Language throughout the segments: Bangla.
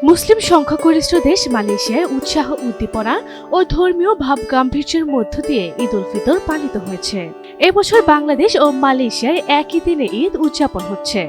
মুসলিম সংখ্যাগরিষ্ঠ দেশ মালয়েশিয়ায় উৎসাহ উদ্দীপনা ও ধর্মীয় ভাব গাম্ভীর্যের মধ্য দিয়ে ঈদ উল ফিতর পালিত হয়েছে। এবছর বাংলাদেশ ও মালয়েশিয়ায় একই দিনে ঈদ উদযাপন হচ্ছে।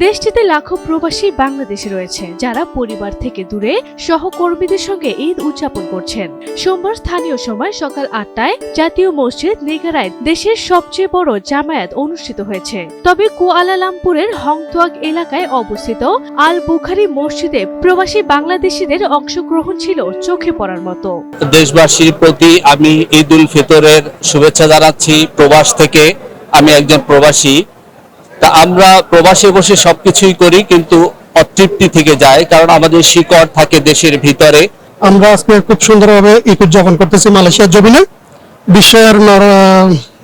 দেশটিতে লাখো প্রবাসী বাংলাদেশে রয়েছে, যারা পরিবার থেকে দূরে সহকর্মীদের সঙ্গে ঈদ উদযাপন করছেন। সোমবার স্থানীয় সময় সকাল ৮টায় জাতীয় মসজিদ নেগারায় দেশের সবচেয়ে বড় জামায়াত অনুষ্ঠিত হয়েছে। তবে কুয়ালালামপুরের হংতুয়াক এলাকায় অবস্থিত আল বুখারি মসজিদে প্রবাসী বাংলাদেশিদের অংশগ্রহণ ছিল চোখে পড়ার মতো। দেশবাসীর প্রতি আমি ঈদ উল ফিতরের শুভেচ্ছা জানাচ্ছি। প্রবাস থেকে আমি একজন প্রবাসী। তা আমরা প্রবাসে বসে সবকিছুই করি, কিন্তু অতৃপ্তি থেকে যায়, কারণ আমাদের শিকড় থাকে দেশের ভিতরে। আমরা আজকে খুব সুন্দরভাবে ঈদ উদযাপন করতেছি মালয়েশিয়ার জমিনে। বিশ্বের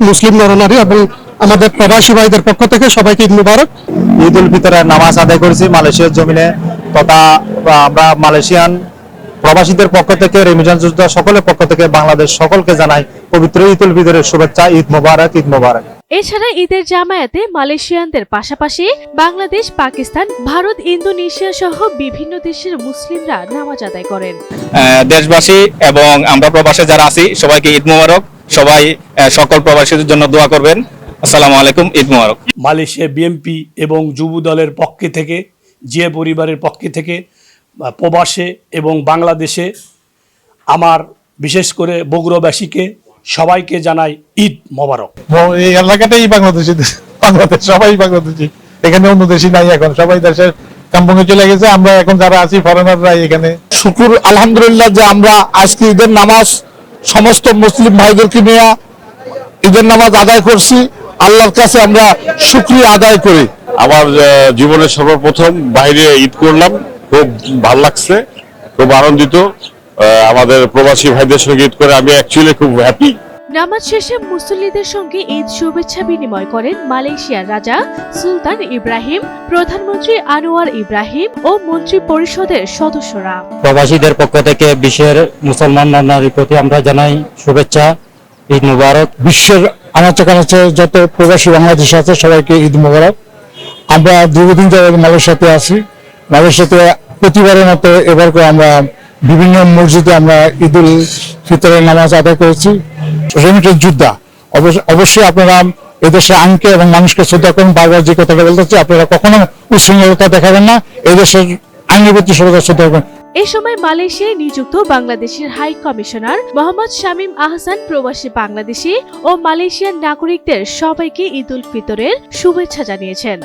মুসলিম নরনারী এবং আমাদের প্রবাসী ভাইদের পক্ষ থেকে সবাইকে ঈদ মুবারক। ঈদ উল ফিতরের নামাজ আদায় করেছি মালয়েশিয়ার জমিনে, তথা আমরা মালয়েশিয়ান প্রবাসীদের পক্ষ থেকে, রেমিটেন্স যোদ্ধা সকলের পক্ষ থেকে বাংলাদেশ সকলকে জানাই পবিত্র ঈদ উল ফিতরের শুভেচ্ছা। ঈদ মোবারক, ঈদ মোবারক। এছাড়া ঈদের জামায়াতে মালয়েশিয়ানদের পাশাপাশি বাংলাদেশ, পাকিস্তান, ভারত, ইন্দোনেশিয়া সহ বিভিন্ন দেশের মুসলিমরা নামাজ আদায় করেন। দেশবাসী এবং আমরা প্রবাসে যারা আছি সবাইকে ঈদ মোবারক। সবাই সকল প্রবাসীদের জন্য দোয়া করবেন। আসসালামু আলাইকুম, ঈদ মোবারক। মালয়েশিয়া বিএমপি এবং যুব দলের পক্ষে থেকে, জিয়া পরিবারের পক্ষে থেকে প্রবাসে এবং বাংলাদেশে আমার বিশেষ করে বগুড়াবাসীকে সবাইকে জানাই ঈদ মোবারক। এই এলাকাটাই বাংলাদেশ, সবাই বাংলাদেশি, এখানে অন্য দেশি নাই, এখন সবাই দেশের কাম্পনে চলে গেছে। আমরা এখন যারা আছি ফরেনাররা এখানে। শুকুর আলহামদুলিল্লাহ যে আমরা আজকে ঈদের নামাজ সমস্ত মুসলিম ভাইদেরকে নিয়ে ঈদের নামাজ আদায় করছি। আল্লাহর কাছে আমরা শুকরিয়া আদায় করি। আমার জীবনের সর্বপ্রথম বাইরে ঈদ করলাম, খুব ভালো লাগছে, খুব আনন্দিত। আমাদের প্রবাসী ভাইদের সঙ্গে ঈদ করে আমি অ্যাকচুয়ালি খুব হ্যাপি। নামাজ শেষে মুসল্লিদের সঙ্গে ঈদ শুভেচ্ছা বিনিময় করেন মালয়েশিয়ার রাজা সুলতান ইব্রাহিম, প্রধানমন্ত্রী আনোয়ার ইব্রাহিম ও মন্ত্রী পরিষদের সদস্যরা। প্রবাসীদের পক্ষ থেকে বিশ্বের মুসলমান নারীর প্রতি আমরা জানাই শুভেচ্ছা, ঈদ মুবারক। বিশ্বের আনাচে কানাচে যত প্রবাসী বাংলাদেশ আছে সবাইকে ঈদ মুবারক। আমরা দীর্ঘদিন ধরে মালয়েশিয়াতে আছি। মালয়েশিয়াতে প্রতিবারের মতো এবার আমরা বিভিন্ন মসজিদে আমরা ঈদ উল ফিতরের নামাজ আদায় করেছি। রেমিটেন্স যোদ্ধা অবশ্যই আপনারা এদেশে আইনকে এবং মানুষকে শ্রদ্ধা করুন। বারবার যে কথাটা বলতেছি, আপনারা কখনো উচ্ছৃঙ্খলতা দেখাবেন না, এদেশের আইনের প্রতি শ্রদ্ধা করবেন। এ সময় মালয়েশিয়ায় নিযুক্ত বাংলাদেশের হাই কমিশনার মোহাম্মদ শামীম আহসান প্রবাসী বাংলাদেশি ও মালয়েশিয়ান নাগরিকদের সবাইকে ঈদ উল ফিতরের শুভেচ্ছা জানিয়েছেন।